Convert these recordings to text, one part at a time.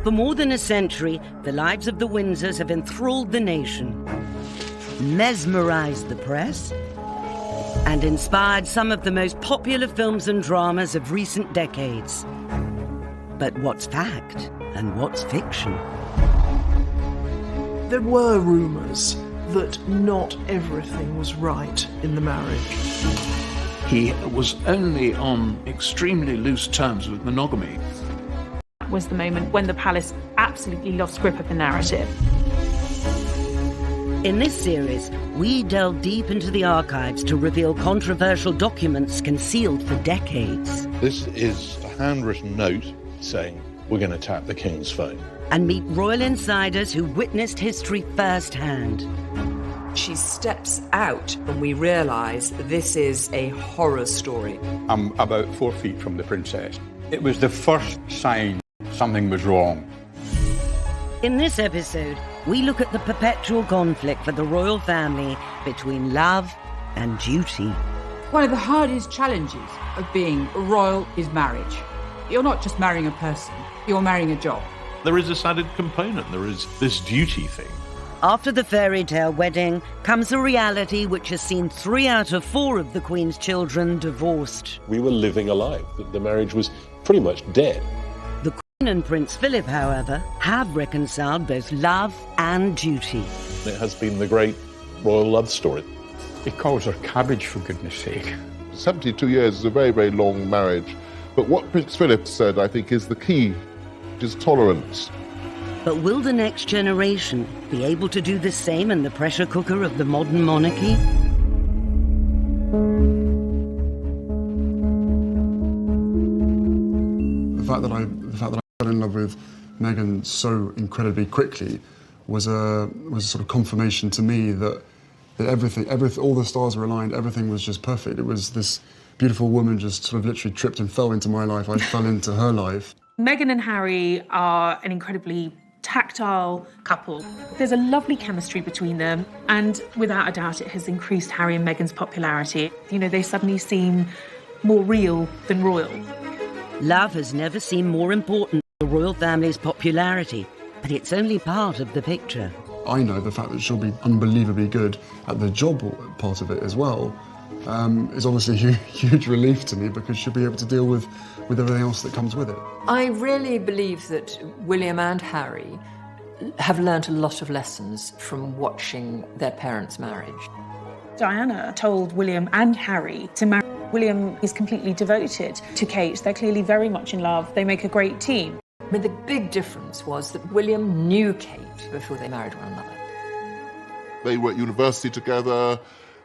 For more than a century, the lives of the Windsors have enthralled the nation, mesmerized the press, and inspired some of the most popular films and dramas of recent decades. But what's fact and what's fiction? There were rumours that not everything was right in the marriage. He was only on extremely loose terms with monogamy. Was the moment when the palace absolutely lost grip of the narrative. In this series, we delve deep into the archives to reveal controversial documents concealed for decades. This is a handwritten note saying, we're going to tap the King's phone. And meet royal insiders who witnessed history firsthand. She steps out and we realise this is a horror story. I'm about 4 feet from the princess. It was the first sign something was wrong. In this episode, we look at the perpetual conflict for the royal family between love and duty. One of the hardest challenges of being royal is marriage. You're not just marrying a person, you're marrying a job. There is this added component, there is this duty thing. After the fairy tale wedding comes a reality which has seen 3 out of 4 of the Queen's children divorced. We were living a lie. The marriage was pretty much dead. The Queen and Prince Philip, however, have reconciled both love and duty. It has been the great royal love story. He calls her cabbage, for goodness sake. 72 years is a very, very long marriage. But what Prince Philip said, I think, is the key, which is tolerance. But will the next generation be able to do the same in the pressure cooker of the modern monarchy? The fact that I fell in love with Meghan so incredibly quickly was a sort of confirmation to me that everything, all the stars were aligned, everything was just perfect. It was this beautiful woman just sort of literally tripped and fell into my life. I fell into her life. Meghan and Harry are an incredibly tactile couple. There's a lovely chemistry between them, and without a doubt it has increased Harry and Meghan's popularity. You know, they suddenly seem more real than royal. Love has never seemed more important to the royal family's popularity, but it's only part of the picture. I know the fact that she'll be unbelievably good at the job part of it as well is obviously a huge relief to me, because she'll be able to deal with everything else that comes with it. I really believe that William and Harry have learnt a lot of lessons from watching their parents' marriage. Diana told William and Harry to marry. William is completely devoted to Kate. They're clearly very much in love. They make a great team. I mean, the big difference was that William knew Kate before they married one another. They were at university together.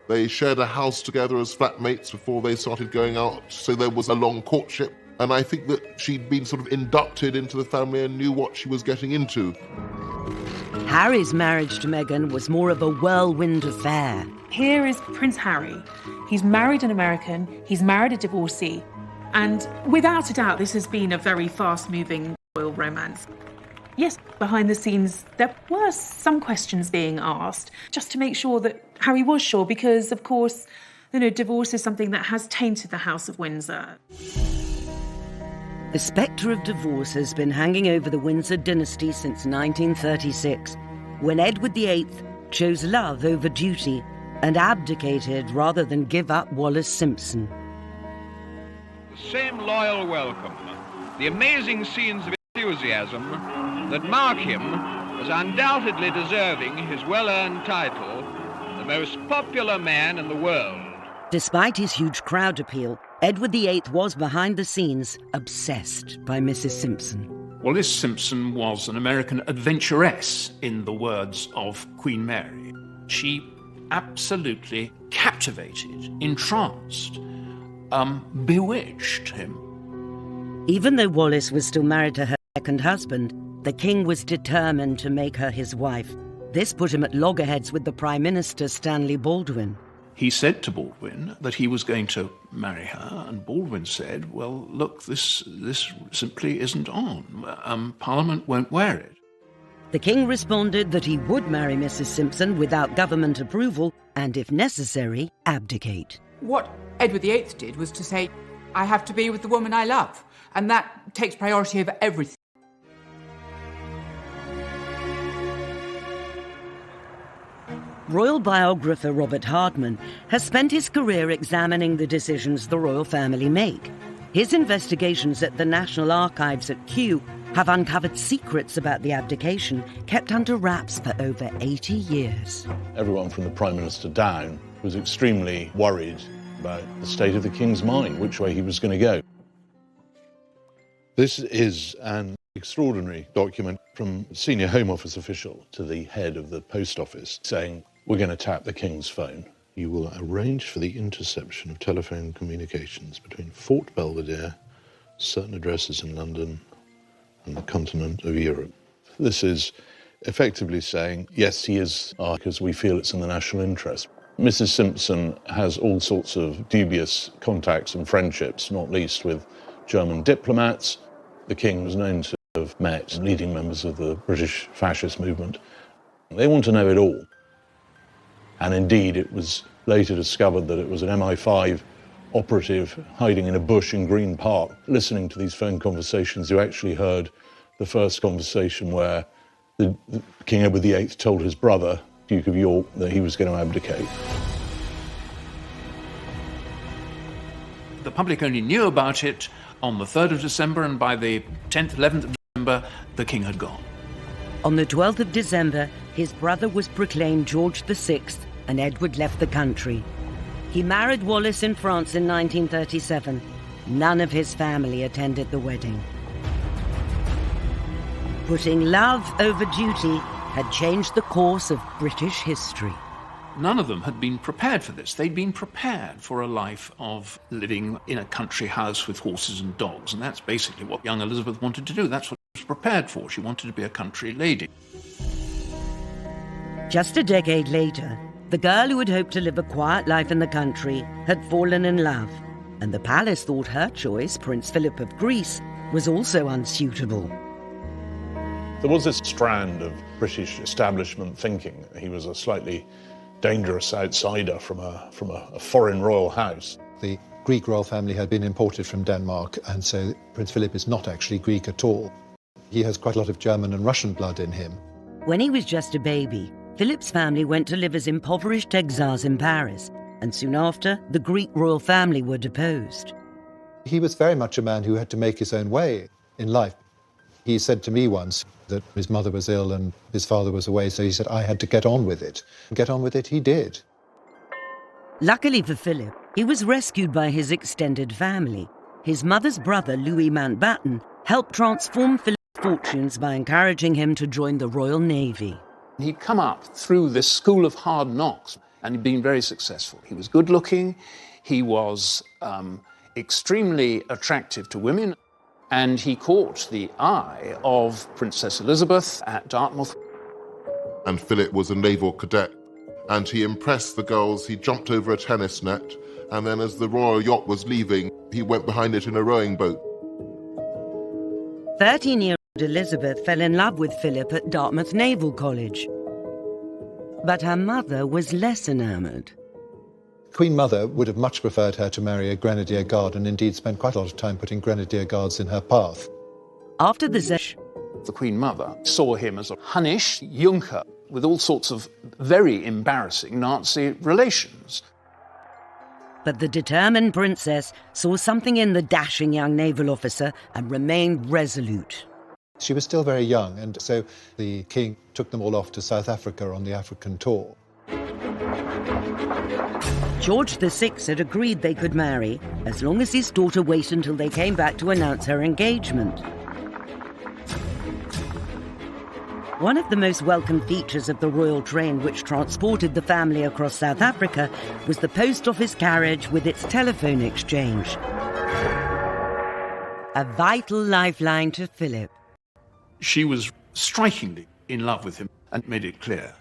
They shared a house together as flatmates before they started going out, so there was a long courtship. And I think that she'd been sort of inducted into the family and knew what she was getting into. Harry's marriage to Meghan was more of a whirlwind affair. Here is Prince Harry. He's married an American, he's married a divorcee, and without a doubt this has been a very fast-moving royal romance. Yes, behind the scenes there were some questions being asked, just to make sure that Harry was sure, because of course, you know, divorce is something that has tainted the House of Windsor. The spectre of divorce has been hanging over the Windsor dynasty since 1936, when Edward VIII chose love over duty and abdicated rather than give up Wallis Simpson. The same loyal welcome, the amazing scenes of enthusiasm that mark him as undoubtedly deserving his well-earned title, the most popular man in the world. Despite his huge crowd appeal, Edward VIII was behind the scenes obsessed by Mrs. Simpson. Wallis Simpson was an American adventuress, in the words of Queen Mary. She absolutely captivated, entranced, bewitched him. Even though Wallis was still married to her second husband, the king was determined to make her his wife. This put him at loggerheads with the Prime Minister, Stanley Baldwin. He said to Baldwin that he was going to marry her, and Baldwin said, well, look, this simply isn't on. Parliament won't wear it. The king responded that he would marry Mrs. Simpson without government approval and, if necessary, abdicate. What Edward VIII did was to say, I have to be with the woman I love, and that takes priority over everything. Royal biographer Robert Hardman has spent his career examining the decisions the royal family make. His investigations at the National Archives at Kew have uncovered secrets about the abdication kept under wraps for over 80 years. Everyone from the Prime Minister down was extremely worried about the state of the King's mind, which way he was going to go. This is an extraordinary document from a senior Home Office official to the head of the Post Office saying, we're going to tap the King's phone. You will arrange for the interception of telephone communications between Fort Belvedere, certain addresses in London, and the continent of Europe. This is effectively saying, yes, he is, because we feel it's in the national interest. Mrs. Simpson has all sorts of dubious contacts and friendships, not least with German diplomats. The King was known to have met leading members of the British fascist movement. They want to know it all. And indeed, it was later discovered that it was an MI5 operative hiding in a bush in Green Park, listening to these phone conversations, who actually heard the first conversation where King Edward VIII told his brother, Duke of York, that he was going to abdicate. The public only knew about it on the 3rd of December, and by the 10th, 11th of December, the King had gone. On the 12th of December, his brother was proclaimed George VI, and Edward left the country. He married Wallis in France in 1937. None of his family attended the wedding. Putting love over duty had changed the course of British history. None of them had been prepared for this. They'd been prepared for a life of living in a country house with horses and dogs, and that's basically what young Elizabeth wanted to do. That's what she was prepared for. She wanted to be a country lady. Just a decade later, the girl who had hoped to live a quiet life in the country had fallen in love, and the palace thought her choice, Prince Philip of Greece, was also unsuitable. There was this strand of British establishment thinking that he was a slightly dangerous outsider from a foreign royal house. The Greek royal family had been imported from Denmark, and so Prince Philip is not actually Greek at all. He has quite a lot of German and Russian blood in him. When he was just a baby, Philip's family went to live as impoverished exiles in Paris, and soon after, the Greek royal family were deposed. He was very much a man who had to make his own way in life. He said to me once that his mother was ill and his father was away, so he said, I had to get on with it. Get on with it, he did. Luckily for Philip, he was rescued by his extended family. His mother's brother, Louis Mountbatten, helped transform Philip's fortunes by encouraging him to join the Royal Navy. He'd come up through this school of hard knocks, and he'd been very successful. He was good-looking, he was extremely attractive to women, and he caught the eye of Princess Elizabeth at Dartmouth. And Philip was a naval cadet, and he impressed the girls. He jumped over a tennis net, and then as the royal yacht was leaving, he went behind it in a rowing boat. 13-year-old Elizabeth fell in love with Philip at Dartmouth Naval College. But her mother was less enamoured. Queen Mother would have much preferred her to marry a grenadier guard, and indeed spent quite a lot of time putting grenadier guards in her path. After the Queen Mother saw him as a Hunnish Junker with all sorts of very embarrassing Nazi relations. But the determined princess saw something in the dashing young naval officer and remained resolute. She was still very young, and so the king took them all off to South Africa on the African tour. George VI had agreed they could marry as long as his daughter waited until they came back to announce her engagement. One of the most welcome features of the royal train which transported the family across South Africa was the post office carriage with its telephone exchange. A vital lifeline to Philip. She was strikingly in love with him and made it clear.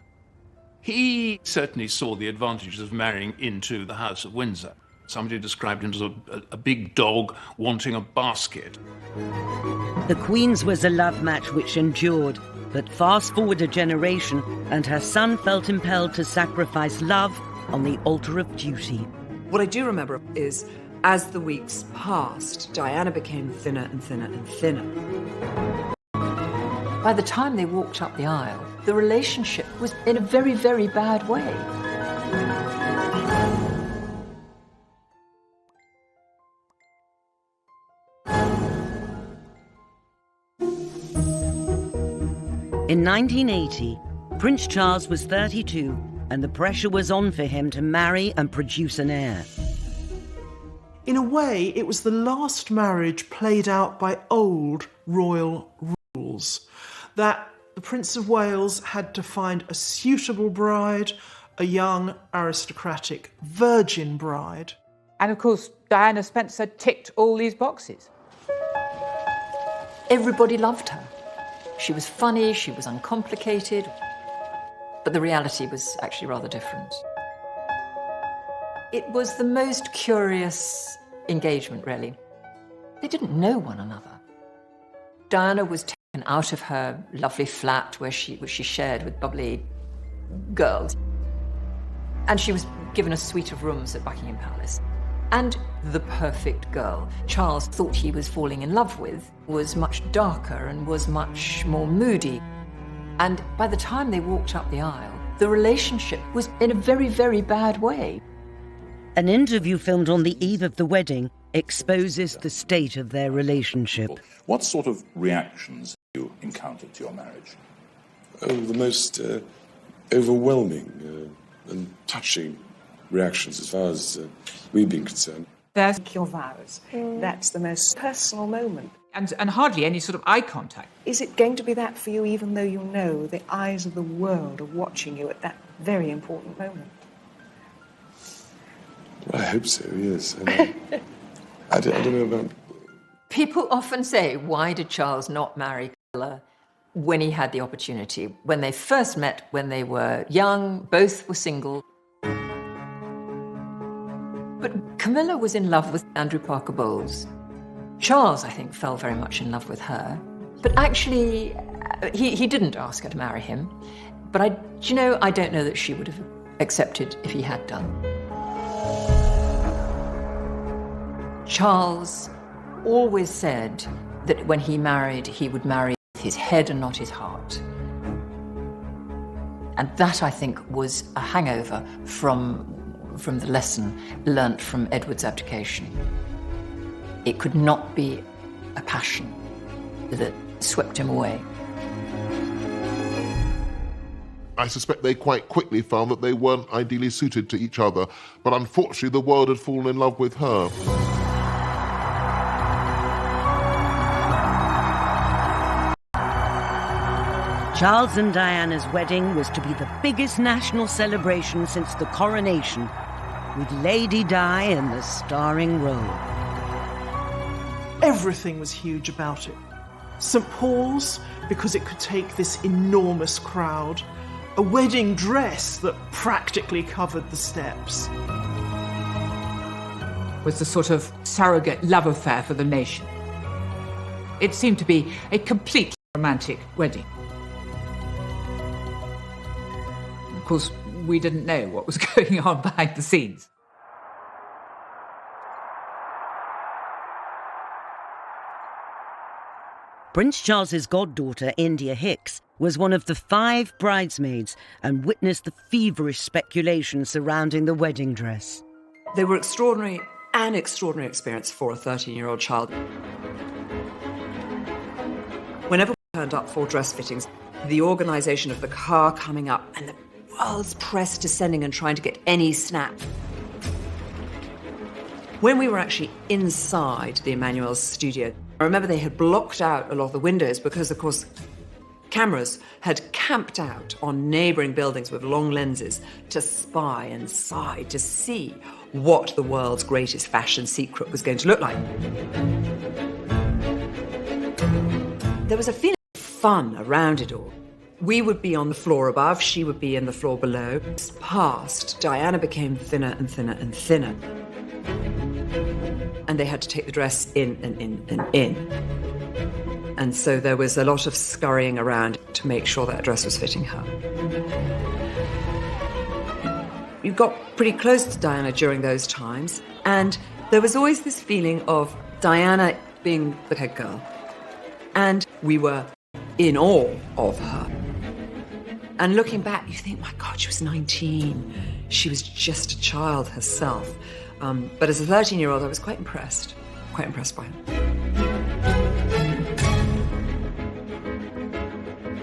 He certainly saw the advantages of marrying into the House of Windsor. Somebody described him as a big dog wanting a basket. The Queen's was a love match which endured, but fast forward a generation and her son felt impelled to sacrifice love on the altar of duty. What I do remember is, as the weeks passed, Diana became thinner and thinner and thinner. By the time they walked up the aisle, the relationship was in a very, very bad way. In 1980, Prince Charles was 32, and the pressure was on for him to marry and produce an heir. In a way, it was the last marriage played out by old royal rules, that the Prince of Wales had to find a suitable bride, a young, aristocratic, virgin bride. And of course, Diana Spencer ticked all these boxes. Everybody loved her. She was funny, she was uncomplicated, but the reality was actually rather different. It was the most curious engagement, really. They didn't know one another. Diana was taken out of her lovely flat which she shared with bubbly girls, and she was given a suite of rooms at Buckingham Palace. And the perfect girl Charles thought he was falling in love with was much darker and was much more moody. And by the time they walked up the aisle, the relationship was in a very, very bad way. An interview filmed on the eve of the wedding exposes the state of their relationship. What sort of reactions have you encountered to your marriage? Oh, the most overwhelming and touching reactions as far as we've been concerned. There's your vows. That's the most personal moment. And hardly any sort of eye contact. Is it going to be that for you, even though you know the eyes of the world are watching you at that very important moment? Well, I hope so, yes. I don't know about... People often say, why did Charles not marry Camilla when he had the opportunity? When they first met, when they were young, both were single. But Camilla was in love with Andrew Parker Bowles. Charles, I think, fell very much in love with her. But actually, he didn't ask her to marry him. But I don't know that she would have accepted if he had done. Charles always said that when he married, he would marry with his head and not his heart. And that, I think, was a hangover from the lesson learnt from Edward's abdication. It could not be a passion that swept him away. I suspect they quite quickly found that they weren't ideally suited to each other, but unfortunately the world had fallen in love with her. Charles and Diana's wedding was to be the biggest national celebration since the coronation, with Lady Di in the starring role. Everything was huge about it. St. Paul's, because it could take this enormous crowd. A wedding dress that practically covered the steps. Was the sort of surrogate love affair for the nation. It seemed to be a completely romantic wedding. Of course, we didn't know what was going on behind the scenes. Prince Charles's goddaughter, India Hicks, was one of the 5 bridesmaids and witnessed the feverish speculation surrounding the wedding dress. They were extraordinary, an extraordinary experience for a 13-year-old child. Whenever we turned up for dress fittings, the organisation of the car coming up and the world's press descending and trying to get any snap. When we were actually inside the Emmanuel's studio, I remember they had blocked out a lot of the windows because, of course, cameras had camped out on neighbouring buildings with long lenses to spy inside to see what the world's greatest fashion secret was going to look like. There was a feeling of fun around it all. We would be on the floor above, she would be in the floor below. Past, Diana became thinner and thinner and thinner. And they had to take the dress in and in and in. And so there was a lot of scurrying around to make sure that dress was fitting her. You got pretty close to Diana during those times, and there was always this feeling of Diana being the head girl. And we were in awe of her. And looking back, you think, my God, she was 19. She was just a child herself. But as a 13-year-old, I was quite impressed by her.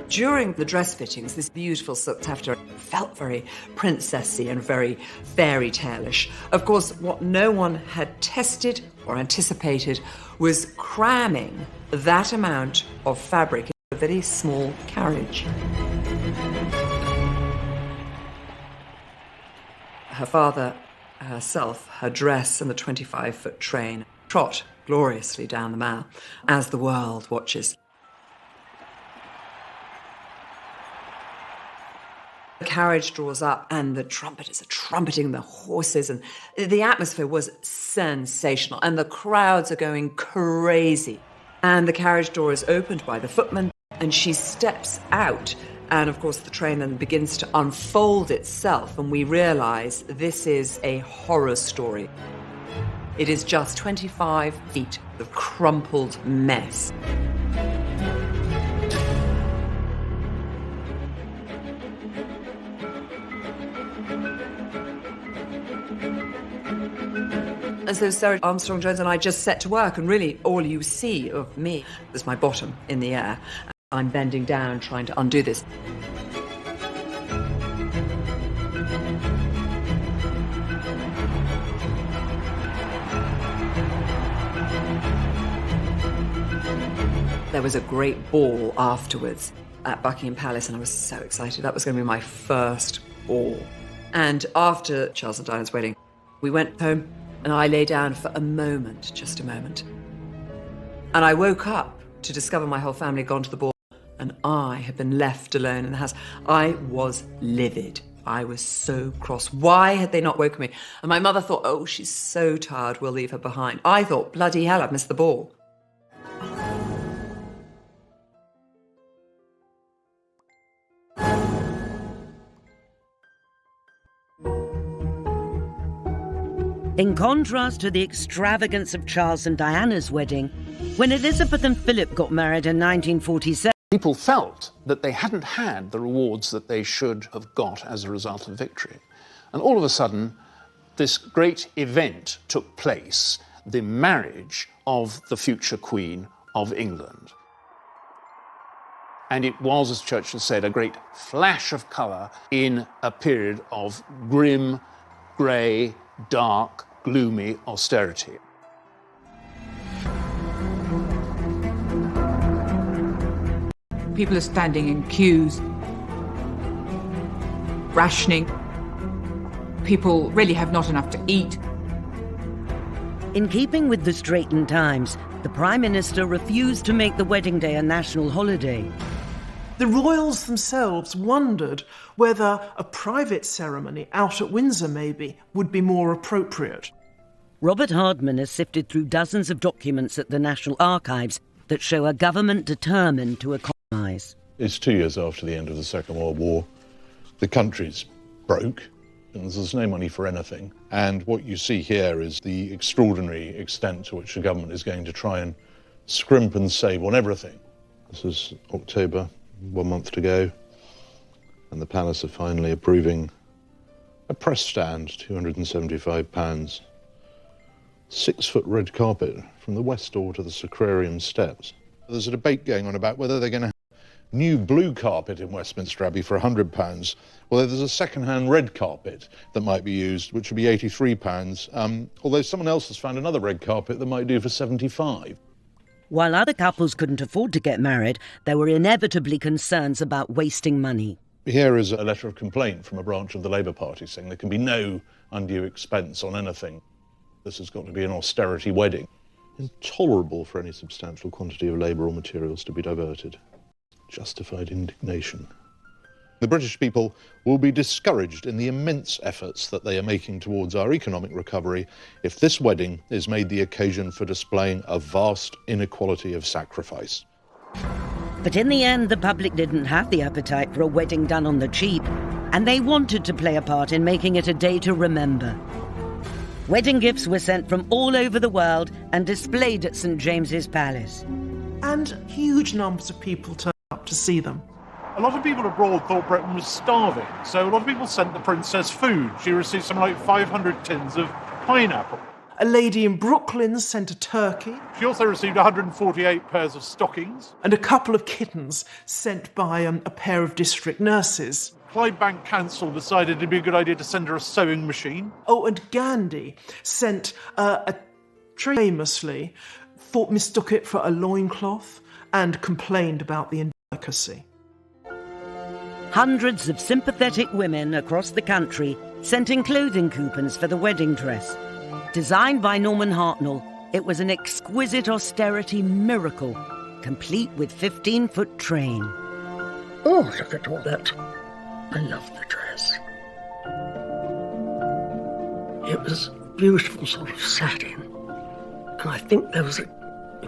During the dress fittings, this beautiful silk taffeta felt very princessy and very fairy tale-ish. Of course, what no one had tested or anticipated was cramming that amount of fabric into a very small carriage. Her father, herself, her dress and the 25-foot train trot gloriously down the Mall as the world watches. The carriage draws up and the trumpeters are trumpeting the horses, and the atmosphere was sensational and the crowds are going crazy. And the carriage door is opened by the footman and she steps out, and of course the train then begins to unfold itself and we realise this is a horror story. It is just 25 feet of crumpled mess. And so Sarah Armstrong-Jones and I just set to work, and really all you see of me is my bottom in the air. I'm bending down trying to undo this. There was a great ball afterwards at Buckingham Palace, and I was so excited. That was going to be my first ball. And after Charles and Diana's wedding, we went home, and I lay down for a moment, just a moment. And I woke up to discover my whole family had gone to the ball, and I had been left alone in the house. I was livid. I was so cross. Why had they not woken me? And my mother thought, oh, she's so tired, we'll leave her behind. I thought, bloody hell, I've missed the ball. In contrast to the extravagance of Charles and Diana's wedding, when Elizabeth and Philip got married in 1947, people felt that they hadn't had the rewards that they should have got as a result of victory. And all of a sudden, this great event took place, the marriage of the future Queen of England. And it was, as Churchill said, a great flash of colour in a period of grim, grey, dark, gloomy austerity. People are standing in queues, rationing. People really have not enough to eat. in keeping with the straitened times, the Prime Minister refused to make the wedding day a national holiday. The royals themselves wondered whether a private ceremony out at Windsor, maybe, would be more appropriate. Robert Hardman has sifted through dozens of documents at the National Archives that show a government determined to economise. It's 2 years after the end of the Second World War. The country's broke, and there's no money for anything. And what you see here is the extraordinary extent to which the government is going to try and scrimp and save on everything. This is October, 1 month to go, and the Palace are finally approving a press stand, £275, 6-foot red carpet from the west door to the Sacrarium steps. There's a debate going on about whether they're going to have new blue carpet in Westminster Abbey for £100, although there's a second-hand red carpet that might be used, which would be £83, although someone else has found another red carpet that might do for £75. While other couples couldn't afford to get married, there were inevitably concerns about wasting money. Here is a letter of complaint from a branch of the Labour Party saying there can be no undue expense on anything. This has got to be an austerity wedding. Intolerable for any substantial quantity of labour or materials to be diverted. Justified indignation. The British people will be discouraged in the immense efforts that they are making towards our economic recovery if this wedding is made the occasion for displaying a vast inequality of sacrifice. But in the end, the public didn't have the appetite for a wedding done on the cheap, and they wanted to play a part in making it a day to remember. Wedding gifts were sent from all over the world and displayed at St James's Palace. And huge numbers of people turned up to see them. A lot of people abroad thought Britain was starving, so a lot of people sent the princess food. She received something like 500 tins of pineapple. A lady in Brooklyn sent a turkey. She also received 148 pairs of stockings. And a couple of kittens sent by a pair of district nurses. Clydebank Council decided it'd be a good idea to send her a sewing machine. Oh, and Gandhi sent a tray, famously mistook it for a loincloth and complained about the indelicacy. Hundreds of sympathetic women across the country sent in clothing coupons for the wedding dress. Designed by Norman Hartnell, it was an exquisite austerity miracle, complete with 15-foot train. Oh, look at all that. I love the dress. It was beautiful sort of satin, and I think there was a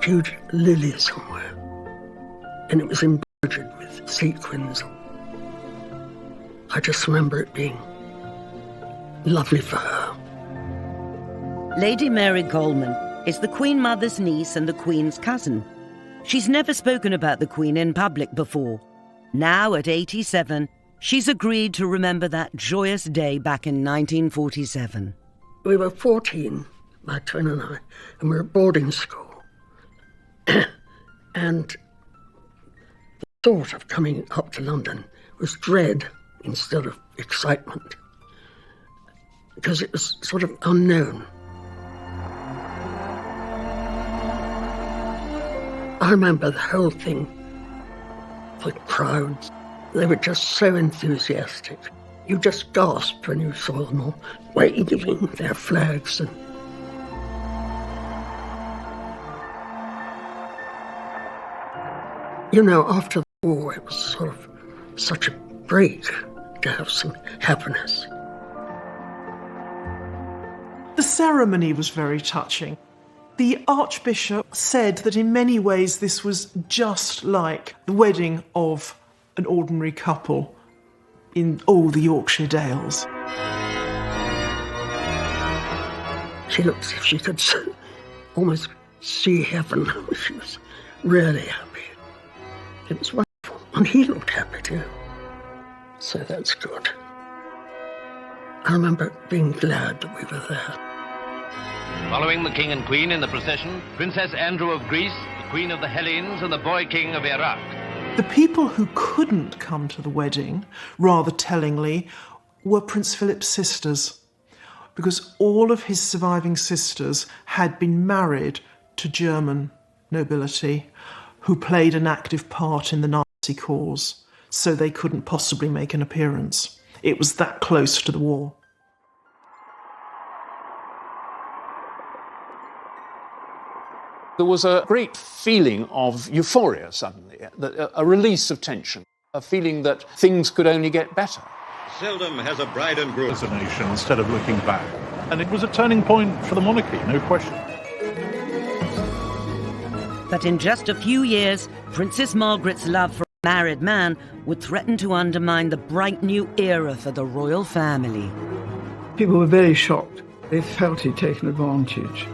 huge lily somewhere, and it was embroidered with sequins. I just remember it being lovely for her. Lady Mary Coleman is the Queen Mother's niece and the Queen's cousin. She's never spoken about the Queen in public before. Now, at 87, she's agreed to remember that joyous day back in 1947. We were 14, my twin and I, and we were at boarding school. And the thought of coming up to London was dread instead of excitement, because it was sort of unknown. I remember the whole thing, the crowds, they were just so enthusiastic. You just gasped when you saw them all waving their flags. And you know, after the war, it was sort of such a break to have some happiness. The ceremony was very touching. The Archbishop said that in many ways this was just like the wedding of an ordinary couple in all the Yorkshire Dales. She looked as if she could almost see heaven. She was really happy. It was wonderful. And he looked happy too. So that's good. I remember being glad that we were there. Following the King and Queen in the procession, Princess Andrew of Greece, the Queen of the Hellenes, and the Boy King of Iraq. The people who couldn't come to the wedding, rather tellingly, were Prince Philip's sisters, because all of his surviving sisters had been married to German nobility who played an active part in the Nazi cause, so they couldn't possibly make an appearance. It was that close to the war. There was a great feeling of euphoria suddenly, a release of tension, a feeling that things could only get better. Seldom has a bride and groom as a nation instead of looking back. And it was a turning point for the monarchy, no question. But in just a few years, Princess Margaret's love for a married man would threaten to undermine the bright new era for the royal family. People were very shocked. They felt he'd taken advantage.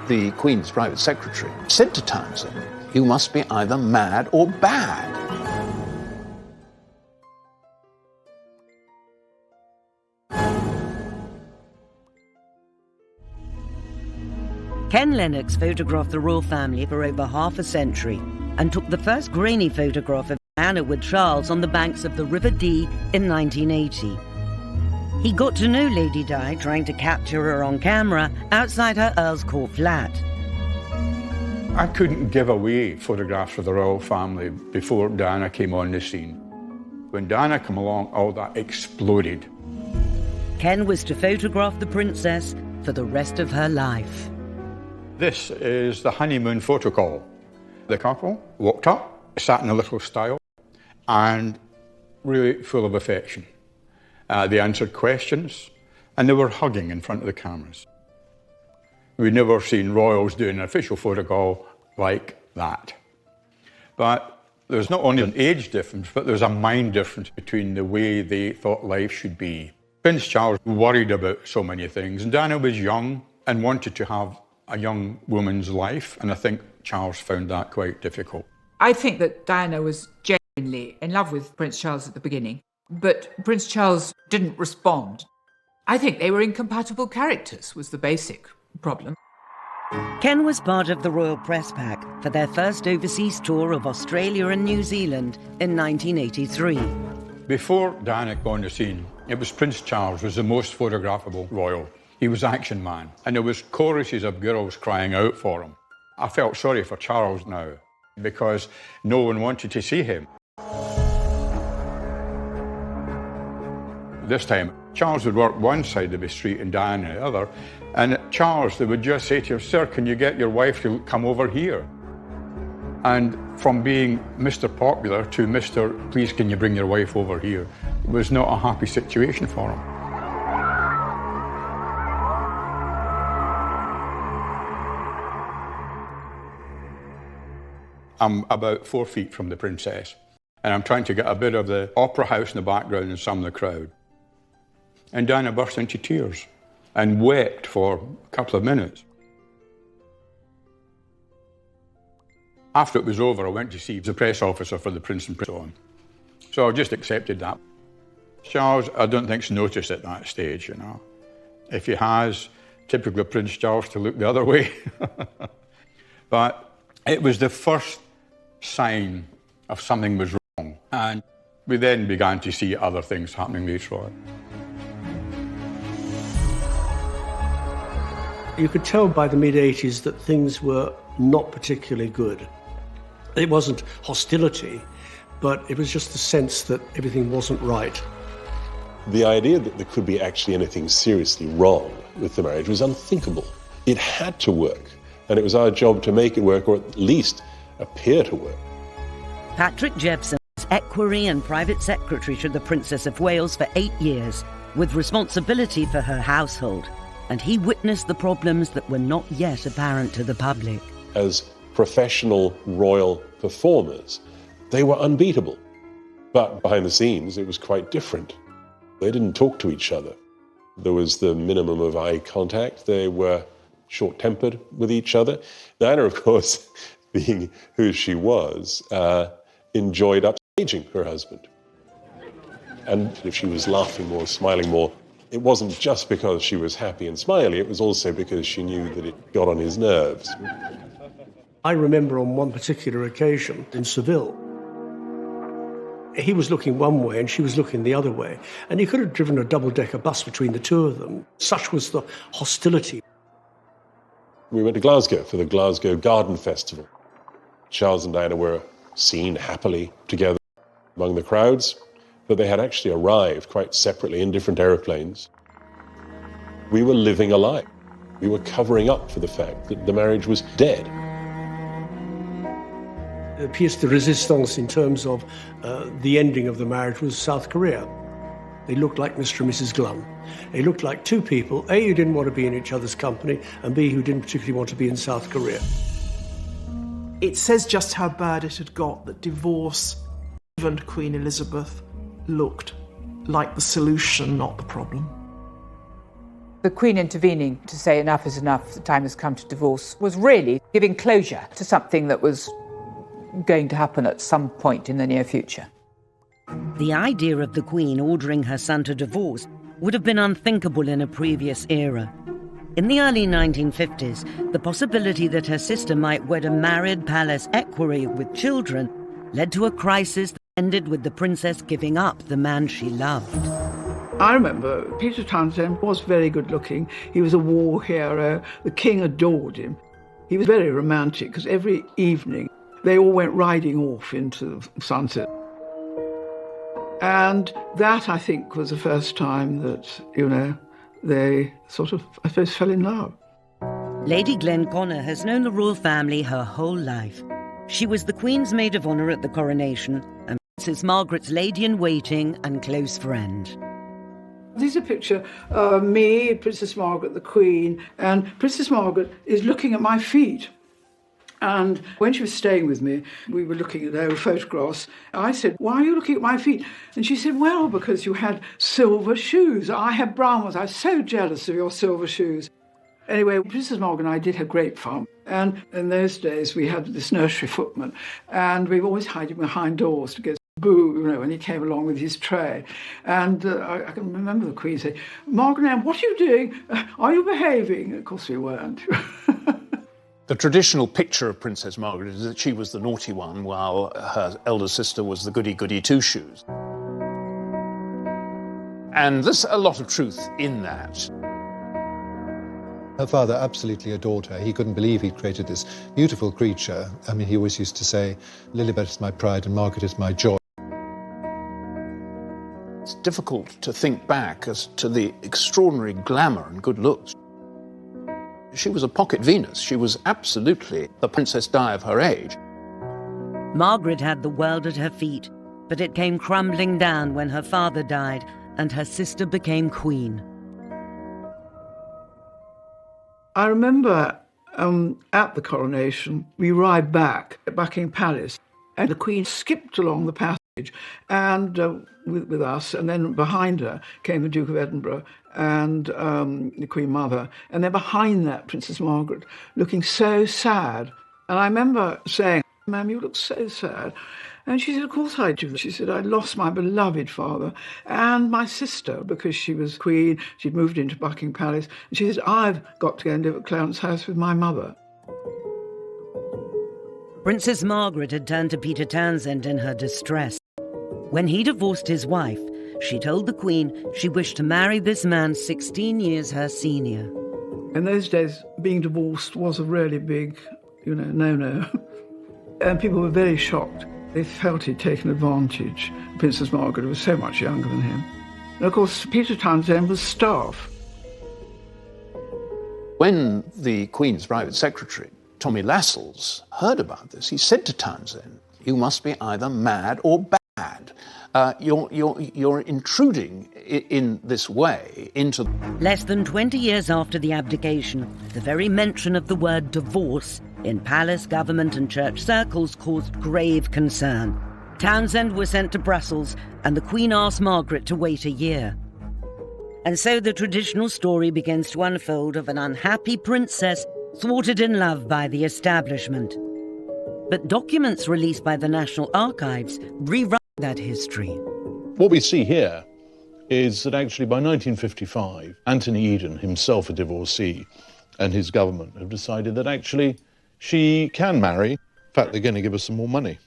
The Queen's private secretary said to Townsend, "You must be either mad or bad." Ken Lennox photographed the royal family for over half a century and took the first grainy photograph of Anna with Charles on the banks of the River Dee in 1980. He got to know Lady Di trying to capture her on camera outside her Earl's Court flat. I couldn't give away photographs of the royal family before Diana came on the scene. When Diana came along, all that exploded. Ken was to photograph the princess for the rest of her life. This is the honeymoon photo call. The couple walked up, sat in a little stile, and really full of affection. They answered questions, and they were hugging in front of the cameras. We'd never seen royals doing an official photo call like that. But there's not only an age difference, but there's a mind difference between the way they thought life should be. Prince Charles worried about so many things, and Diana was young and wanted to have a young woman's life, and I think Charles found that quite difficult. I think that Diana was genuinely genuinely in love with Prince Charles at the beginning, but Prince Charles didn't respond. I think they were incompatible characters, was the basic problem. Ken was part of the Royal Press Pack for their first overseas tour of Australia and New Zealand in 1983. Before Diana came on the scene, it was Prince Charles was the most photographable royal. He was Action Man, and there was choruses of girls crying out for him. I felt sorry for Charles now, because no one wanted to see him. This time, Charles would work one side of the street and Diana the other, and Charles, they would just say to him, "Sir, can you get your wife to come over here?" And from being Mr. Popular to Mr. "Please, can you bring your wife over here?" It was not a happy situation for him. I'm about 4 feet from the princess, and I'm trying to get a bit of the opera house in the background and some of the crowd. And Diana burst into tears and wept for a couple of minutes. After it was over, I went to see the press officer for the Prince and so on. So I just accepted that. Charles, I don't think's noticed at that stage, you know. If he has, typical Prince Charles to look the other way. But it was the first sign of something was wrong. And we then began to see other things happening later on. You could tell by the mid-80s that things were not particularly good. It wasn't hostility, but it was just the sense that everything wasn't right. The idea that there could be actually anything seriously wrong with the marriage was unthinkable. It had to work, and it was our job to make it work, or at least appear to work. Patrick Jevson was equerry and private secretary to the Princess of Wales for 8 years, with responsibility for her household, and he witnessed the problems that were not yet apparent to the public. As professional royal performers, they were unbeatable. But behind the scenes, it was quite different. They didn't talk to each other. There was the minimum of eye contact. They were short-tempered with each other. Diana, of course, being who she was, enjoyed upstaging her husband. And if she was laughing more, smiling more, it wasn't just because she was happy and smiley, it was also because she knew that it got on his nerves. I remember on one particular occasion in Seville, he was looking one way and she was looking the other way, and he could have driven a double-decker bus between the two of them. Such was the hostility. We went to Glasgow for the Glasgow Garden Festival. Charles and Diana were seen happily together among the crowds, but they had actually arrived quite separately in different aeroplanes. We were living a lie. We were covering up for the fact that the marriage was dead. The pièce de résistance in terms of the ending of the marriage was South Korea. They looked like Mr. and Mrs. Glum. They looked like two people, A, who didn't want to be in each other's company, and B, who didn't particularly want to be in South Korea. It says just how bad it had got that divorce, even Queen Elizabeth, looked like the solution, not the problem. The Queen intervening to say enough is enough, the time has come to divorce, was really giving closure to something that was going to happen at some point in the near future. The idea of the Queen ordering her son to divorce would have been unthinkable in a previous era. In the early 1950s, the possibility that her sister might wed a married palace equerry with children led to a crisis that ended with the princess giving up the man she loved. I remember Peter Townsend was very good looking. He was a war hero. The king adored him. He was very romantic because every evening they all went riding off into the sunset. And that, I think, was the first time that, they sort of, I suppose, fell in love. Lady Glenconner has known the royal family her whole life. She was the Queen's maid of honour at the coronation and Princess Margaret's lady-in-waiting and close friend. This is a picture of me, Princess Margaret, the Queen, and Princess Margaret is looking at my feet. And when she was staying with me, we were looking at old photographs. I said, "Why are you looking at my feet?" And she said, "Well, because you had silver shoes. I had brown ones. I was so jealous of your silver shoes." Anyway, Princess Margaret and I did have great fun. And in those days, we had this nursery footman, and we always hid him behind doors to go boo, when he came along with his tray. And I can remember the Queen saying, "Margaret, what are you doing? Are you behaving?" Of course we weren't. The traditional picture of Princess Margaret is that she was the naughty one, while her elder sister was the goody-goody two-shoes. And there's a lot of truth in that. Her father absolutely adored her. He couldn't believe he'd created this beautiful creature. I mean, he always used to say, "Lilibet is my pride and Margaret is my joy." It's difficult to think back as to the extraordinary glamour and good looks. She was a pocket Venus. She was absolutely the Princess Di of her age. Margaret had the world at her feet, but it came crumbling down when her father died and her sister became queen. I remember at the coronation, we arrived back at Buckingham Palace, and the Queen skipped along the passage and with us, and then behind her came the Duke of Edinburgh and the Queen Mother, and then behind that, Princess Margaret, looking so sad. And I remember saying, "Ma'am, you look so sad." And she said, "Of course I do." She said, "I lost my beloved father and my sister because she was queen. She'd moved into Buckingham Palace. And she said, I've got to go and live at Clarence House with my mother." Princess Margaret had turned to Peter Townsend in her distress. When he divorced his wife, she told the Queen she wished to marry this man 16 years her senior. In those days, being divorced was a really big, no-no. And people were very shocked. They felt he'd taken advantage. Princess Margaret was so much younger than him. And of course, Peter Townsend was staff. When the Queen's private secretary, Tommy Lascelles, heard about this, he said to Townsend, "You must be either mad or bad. You're intruding in this way into..." Less than 20 years after the abdication, the very mention of the word divorce in palace, government and church circles caused grave concern. Townsend was sent to Brussels and the Queen asked Margaret to wait a year. And so the traditional story begins to unfold of an unhappy princess thwarted in love by the establishment. But documents released by the National Archives rewrite that history. What we see here is that actually by 1955, Anthony Eden, himself a divorcee, and his government have decided that actually she can marry. In fact, they're going to give her some more money.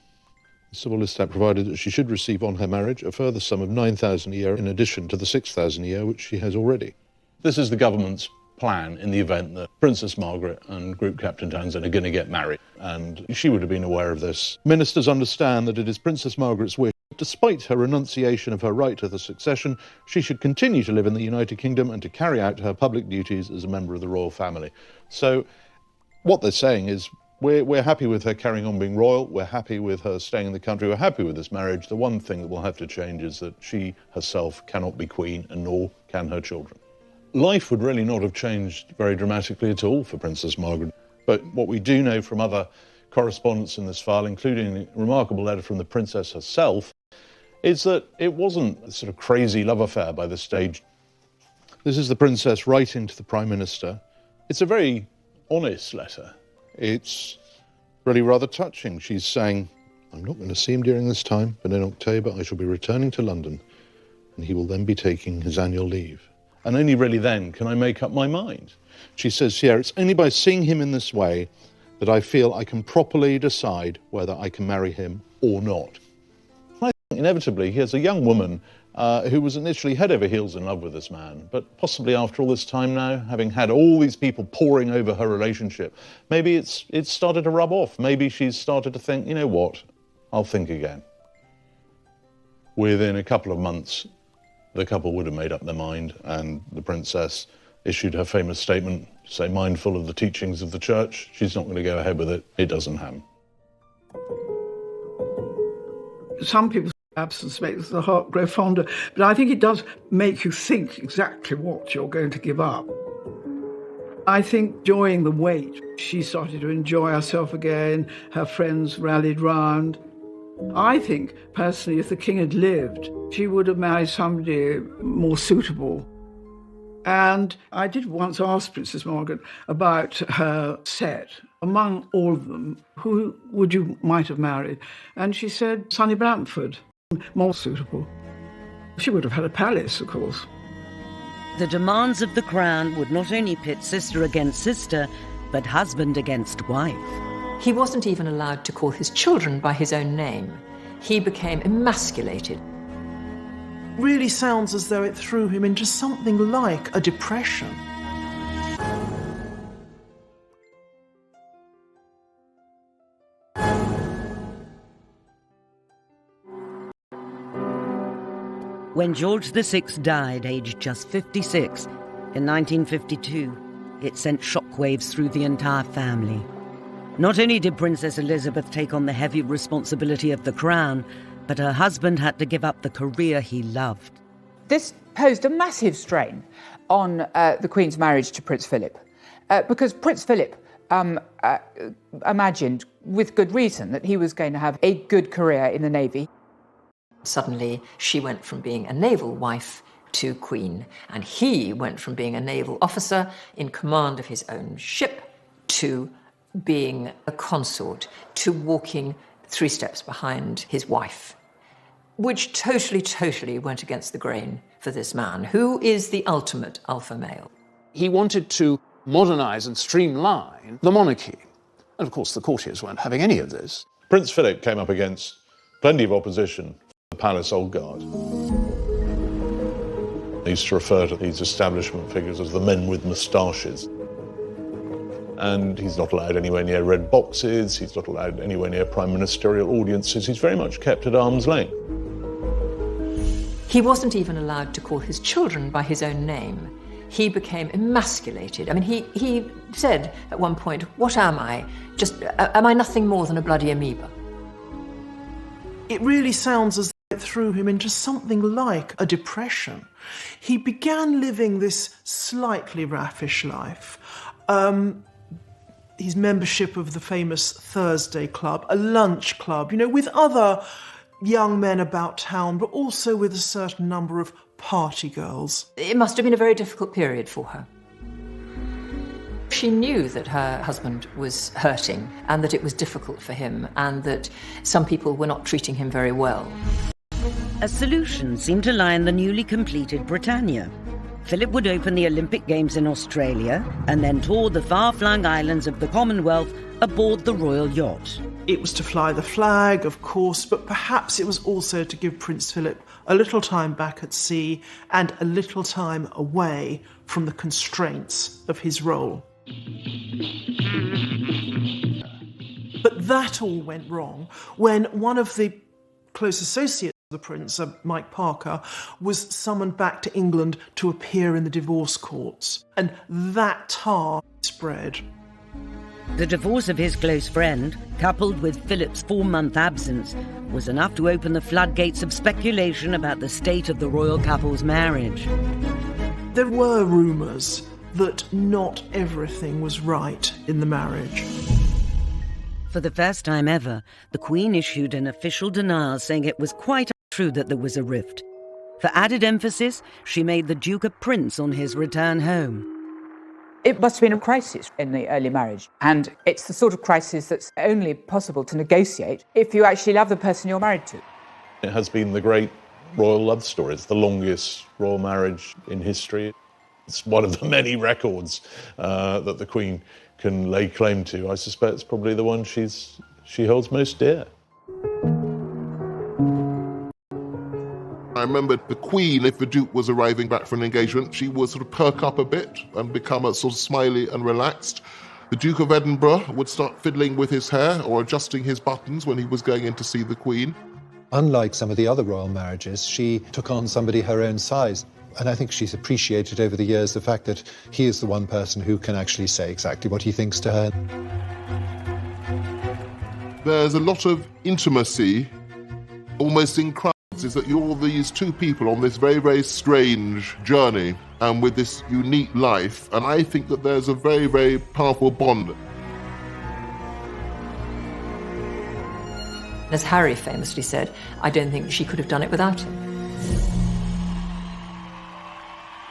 The Civil List Act provided that she should receive on her marriage a further sum of £9,000 a year in addition to the £6,000 a year which she has already. This is the government's plan in the event that Princess Margaret and Group Captain Townsend are going to get married, and she would have been aware of this. Ministers understand that it is Princess Margaret's wish, despite her renunciation of her right to the succession, she should continue to live in the United Kingdom and to carry out her public duties as a member of the royal family. So what they're saying is, we're happy with her carrying on being royal, we're happy with her staying in the country, we're happy with this marriage. The one thing that will have to change is that she herself cannot be queen, and nor can her children. Life would really not have changed very dramatically at all for Princess Margaret. But what we do know from other correspondence in this file, including a remarkable letter from the princess herself, is that it wasn't a sort of crazy love affair by this stage. This is the princess writing to the Prime Minister. It's a very honest letter. It's really rather touching. She's saying, "I'm not going to see him during this time, but in October I shall be returning to London, and he will then be taking his annual leave. And only really then can I make up my mind." She says here, "It's only by seeing him in this way that I feel I can properly decide whether I can marry him or not." And I think inevitably, here's a young woman who was initially head over heels in love with this man, but possibly after all this time now, having had all these people poring over her relationship, maybe it's started to rub off. Maybe she's started to think, you know what, I'll think again. Within a couple of months, the couple would have made up their mind, and the princess issued her famous statement, say, mindful of the teachings of the church, she's not going to go ahead with it. It doesn't happen. Some people absence makes the heart grow fonder, but I think it does make you think exactly what you're going to give up. I think during the wait, she started to enjoy herself again, her friends rallied round. I think, personally, if the king had lived, she would have married somebody more suitable. And I did once ask Princess Margaret about her set. Among all of them, who would you might have married? And she said, Sonny Bamford. more suitable. She would have had a palace, of course. The demands of the crown would not only pit sister against sister, but husband against wife. He wasn't even allowed to call his children by his own name. He became emasculated. Really sounds as though it threw him into something like a depression. When George VI died, aged just 56, in 1952, it sent shockwaves through the entire family. Not only did Princess Elizabeth take on the heavy responsibility of the crown, but her husband had to give up the career he loved. This posed a massive strain on the Queen's marriage to Prince Philip, because Prince Philip imagined, with good reason, that he was going to have a good career in the Navy. Suddenly, she went from being a naval wife to queen, and he went from being a naval officer in command of his own ship to being a consort, to walking 3 steps behind his wife, which totally went against the grain for this man, who is the ultimate alpha male. He wanted to modernise and streamline the monarchy. And of course, the courtiers weren't having any of this. Prince Philip came up against plenty of opposition. The palace old guard. They used to refer to these establishment figures as the men with moustaches. And he's not allowed anywhere near red boxes, he's not allowed anywhere near prime ministerial audiences, he's very much kept at arm's length. He wasn't even allowed to call his children by his own name. He became emasculated. I mean, he said at one point, "What am I? Am I nothing more than a bloody amoeba?" It really sounds as though it threw him into something like a depression. He began living this slightly raffish life. His membership of the famous Thursday Club, a lunch club, with other young men about town, but also with a certain number of party girls. It must have been a very difficult period for her. She knew that her husband was hurting and that it was difficult for him and that some people were not treating him very well. A solution seemed to lie in the newly completed Britannia. Philip would open the Olympic Games in Australia and then tour the far-flung islands of the Commonwealth aboard the royal yacht. It was to fly the flag, of course, but perhaps it was also to give Prince Philip a little time back at sea and a little time away from the constraints of his role. But that all went wrong when one of the close associates of the prince, Mike Parker, was summoned back to England to appear in the divorce courts, and that tar spread. The divorce of his close friend, coupled with Philip's 4-month absence, was enough to open the floodgates of speculation about the state of the royal couple's marriage. There were rumours that not everything was right in the marriage. For the first time ever, the Queen issued an official denial saying it was quite untrue that there was a rift. For added emphasis, she made the Duke a prince on his return home. It must have been a crisis in the early marriage, and it's the sort of crisis that's only possible to negotiate if you actually love the person you're married to. It has been the great royal love story. It's the longest royal marriage in history. It's one of the many records that the Queen can lay claim to. I suspect it's probably the one she holds most dear. I remember the Queen, if the Duke was arriving back from an engagement, she would sort of perk up a bit and become a sort of smiley and relaxed. The Duke of Edinburgh would start fiddling with his hair or adjusting his buttons when he was going in to see the Queen. Unlike some of the other royal marriages, she took on somebody her own size. And I think she's appreciated over the years the fact that he is the one person who can actually say exactly what he thinks to her. There's a lot of intimacy, almost in crowds, is that you're these two people on this very, very strange journey and with this unique life. And I think that there's a very, very powerful bond. As Harry famously said, I don't think she could have done it without him.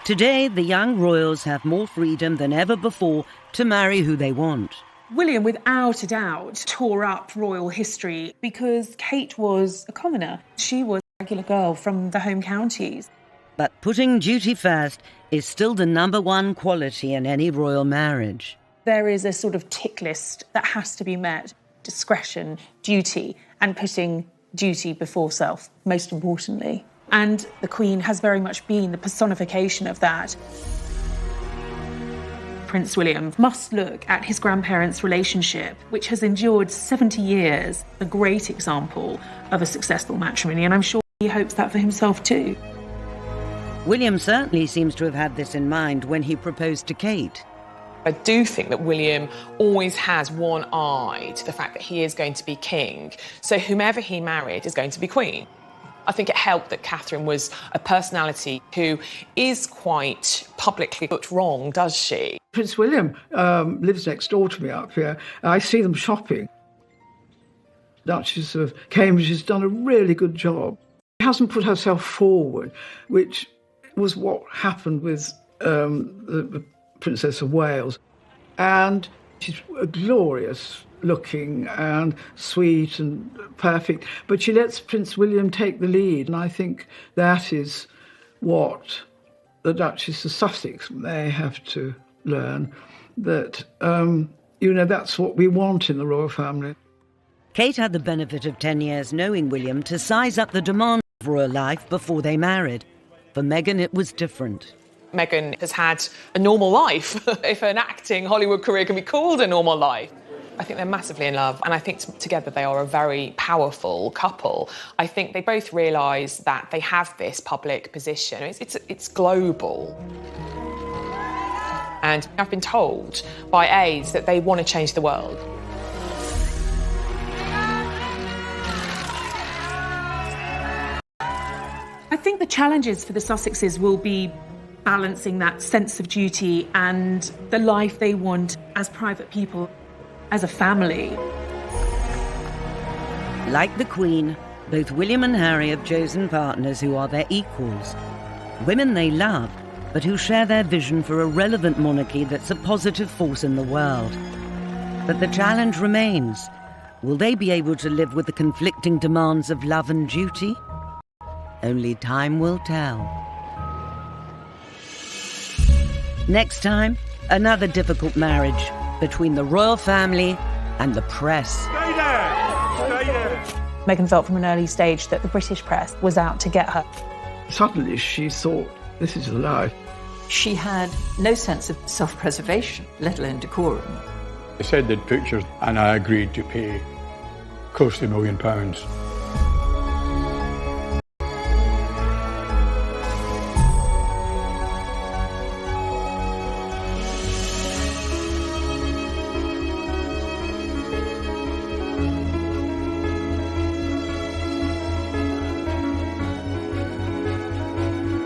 Today, the young royals have more freedom than ever before to marry who they want. William, without a doubt, tore up royal history because Kate was a commoner. She was regular girl from the home counties. But putting duty first is still the #1 quality in any royal marriage. There is a sort of tick list that has to be met. Discretion, duty, and putting duty before self, most importantly. And the Queen has very much been the personification of that. Prince William must look at his grandparents' relationship, which has endured 70 years, a great example of a successful matrimony, and I'm sure he hopes that for himself too. William certainly seems to have had this in mind when he proposed to Kate. I do think that William always has one eye to the fact that he is going to be king, so whomever he married is going to be queen. I think it helped that Catherine was a personality who is quite publicly put wrong, does she? Prince William lives next door to me up here. I see them shopping. Duchess of Cambridge has done a really good job. She hasn't put herself forward, which was what happened with the Princess of Wales. And she's glorious looking and sweet and perfect, but she lets Prince William take the lead, and I think that is what the Duchess of Sussex may have to learn, that, that's what we want in the royal family. Kate had the benefit of 10 years knowing William to size up the demands of royal life before they married. For Meghan, it was different. Meghan has had a normal life, if an acting Hollywood career can be called a normal life. I think they're massively in love, and I think together they are a very powerful couple. I think they both realise that they have this public position. It's global. And I've been told by aides that they want to change the world. I think the challenges for the Sussexes will be balancing that sense of duty and the life they want as private people, as a family. Like the Queen, both William and Harry have chosen partners who are their equals. Women they love, but who share their vision for a relevant monarchy that's a positive force in the world. But the challenge remains. Will they be able to live with the conflicting demands of love and duty? Only time will tell. Next time, another difficult marriage between the royal family and the press. Stay there! Stay there! Meghan felt from an early stage that the British press was out to get her. Suddenly she thought, this is a lie. She had no sense of self-preservation, let alone decorum. They said they'd pictures, and I agreed to pay close to £1 million.